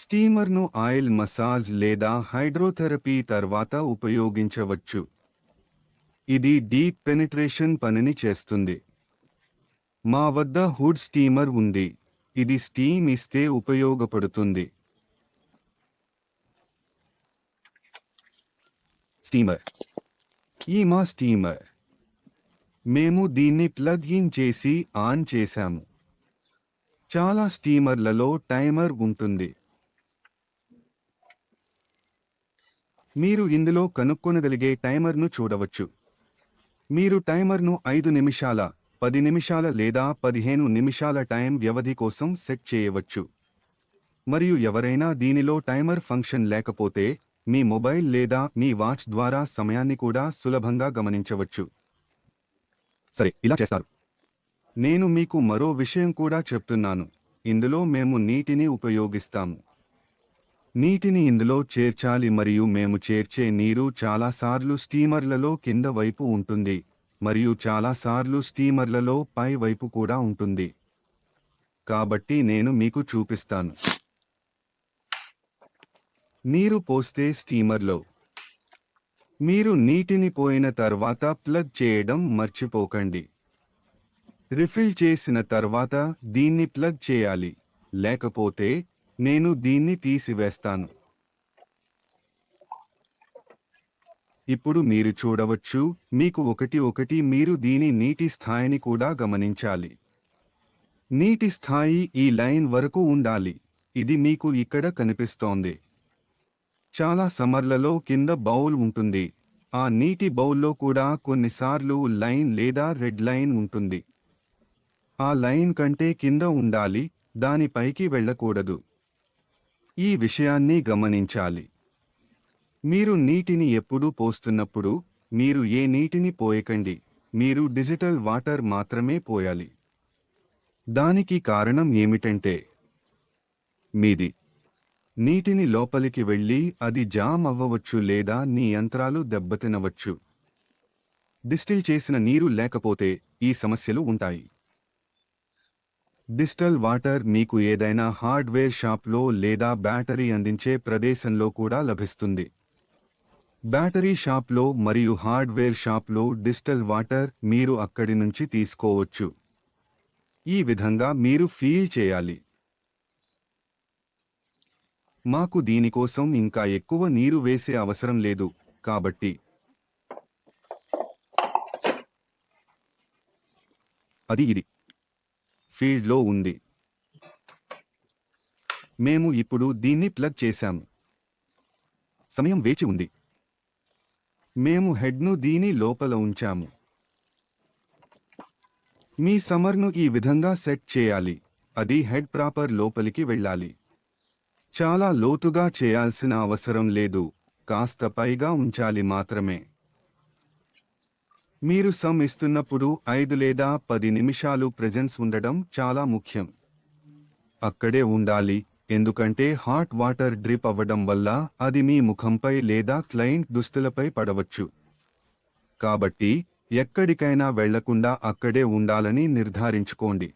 స్టీమర్ను oil massage లేదా hydrotherapy తర్వాత ఉపయోగించవచ్చు. ఇది డీప్ పెనిట్రేషన్ పనిని చేస్తుంది. మా వద్ద హుడ్ స్టీమర్ ఉంది. ఇది స్టీమ్ ఇస్తే ఉపయోగపడుతుంది. స్టీమర్. ఈ మా స్టీమర్. మేము దీన్ని ప్లగ్ ఇన్ చేసి ఆన్ చేశాము. చాలా స్టీమర్లలో టైమర్ ఉంటుంది. మీరు ఇందులో కనుక్కొనగలిగే టైమర్ను చూడవచ్చు. మీరు టైమర్ను 5 నిమిషాల, 10 నిమిషాల లేదా 15 నిమిషాల టైం వ్యవధి కోసం సెట్ చేయవచ్చు. మరియు ఎవరైనా దీనిలో టైమర్ ఫంక్షన్ లేకపోతే మీ మొబైల్ లేదా మీ వాచ్ ద్వారా సమయాన్ని కూడా సులభంగా గమనించవచ్చు. సరే, ఇలా చేస్తారు. నేను మీకు మరో విషయం కూడా చెప్తున్నాను. ఇందులో మేము నీటిని ఉపయోగిస్తాము. నీటిని ఇందులో చేర్చాలి మరియు మేము చేర్చే నీరు చాలాసార్లు స్టీమర్లలో కింద వైపు ఉంటుంది మరియు చాలాసార్లు స్టీమర్లలో పై వైపు కూడా ఉంటుంది. కాబట్టి నేను మీకు చూపిస్తాను. నీరు పోస్తే స్టీమర్లో. మీరు నీటిని పోయిన తర్వాత ప్లగ్ చేయడం మర్చిపోకండి. రిఫిల్ చేసిన తర్వాత దీన్ని ప్లగ్ చేయాలి, లేకపోతే నేను దీన్ని తీసివేస్తాను. ఇప్పుడు మీరు చూడవచ్చు, మీకు ఒకటి మీరు దీని నీటి స్థాయిని కూడా గమనించాలి. నీటి స్థాయి ఈ లైన్ వరకు ఉండాలి. ఇది మీకు ఇక్కడ కనిపిస్తోంది. చాలా సమ్మర్లలో కింద బౌల్ ఉంటుంది. ఆ నీటి బౌల్లో కూడా కొన్నిసార్లు లైన్ లేదా రెడ్ లైన్ ఉంటుంది. ఆ లైన్ కంటే కింద ఉండాలి, దానిపైకి వెళ్ళకూడదు. ఈ విషయాన్ని గమనించాలి. మీరు నీటిని ఎప్పుడూ పోస్తున్నప్పుడు మీరు ఏ నీటిని పోయకండి. మీరు డిజిటల్ వాటర్ మాత్రమే పోయాలి. దానికి కారణం ఏమిటంటే మీది నీటిని లోపలికి వెళ్ళి అది జామ్ అవ్వవచ్చు లేదా నీ యంత్రాలు దెబ్బతినవచ్చు. డిస్టిల్ చేసిన నీరు లేకపోతే ఈ సమస్యలు ఉంటాయి. డిస్టిల్ వాటర్ మీకు ఏదైనా హార్డ్వేర్ షాప్లో లేదా బ్యాటరీ అందించే ప్రదేశంలో కూడా లభిస్తుంది. బ్యాటరీ షాప్లో మరియు హార్డ్వేర్ షాప్లో డిస్టిల్ వాటర్ మీరు అక్కడి నుంచి తీసుకోవచ్చు. ఈ విధంగా మీరు ఫీల్ చేయాలి. మాకు దీనికోసం ఇంకా ఎక్కువ నీరు వేసే అవసరం లేదు, కాబట్టి ఇది ఫీల్డ్లో ఉంది. మేము ఇప్పుడు దీన్ని ప్లగ్ చేశాము. సమయం వేచి ఉంది. మేము హెడ్ను దీని లోపల ఉంచాము. మీ సమ్మర్ను ఈ విధంగా సెట్ చేయాలి. అది హెడ్ ప్రాపర్ లోపలికి వెళ్ళాలి. చాలా లోతుగా చేయాల్సిన అవసరం లేదు, కాస్త పైగా ఉంచాలి మాత్రమే. మీరు సమ్ ఇస్తున్నప్పుడు 5 లేదా 10 నిమిషాలు ప్రెజెన్స్ ఉండడం చాలా ముఖ్యం. అక్కడే ఉండాలి, ఎందుకంటే హాట్ వాటర్ డ్రిప్ అవ్వడం వల్ల అది మీ ముఖంపై లేదా క్లయింట్ దుస్తులపై పడవచ్చు. కాబట్టి ఎక్కడికైనా వెళ్లకుండా అక్కడే ఉండాలని నిర్ధారించుకోండి.